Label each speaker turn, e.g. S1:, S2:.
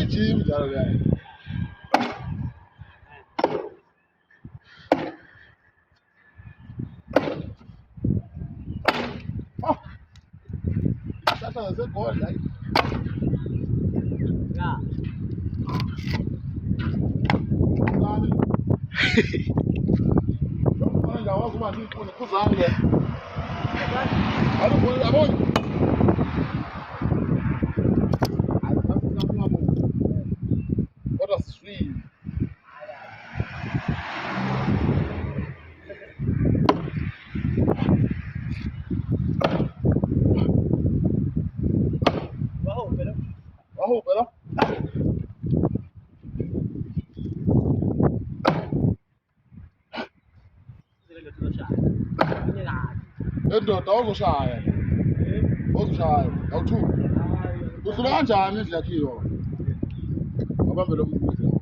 S1: Chini njalo yani. Sasa sasa goal like.
S2: Yeah.
S1: Anga wako mali kuzange. Alo kwa abonye. What a sweet. Waho pela. Endoda ozoshaya. Ozoshaya. Awuthu. Usula kanjani idlakhiyo? Abambe lo muntu.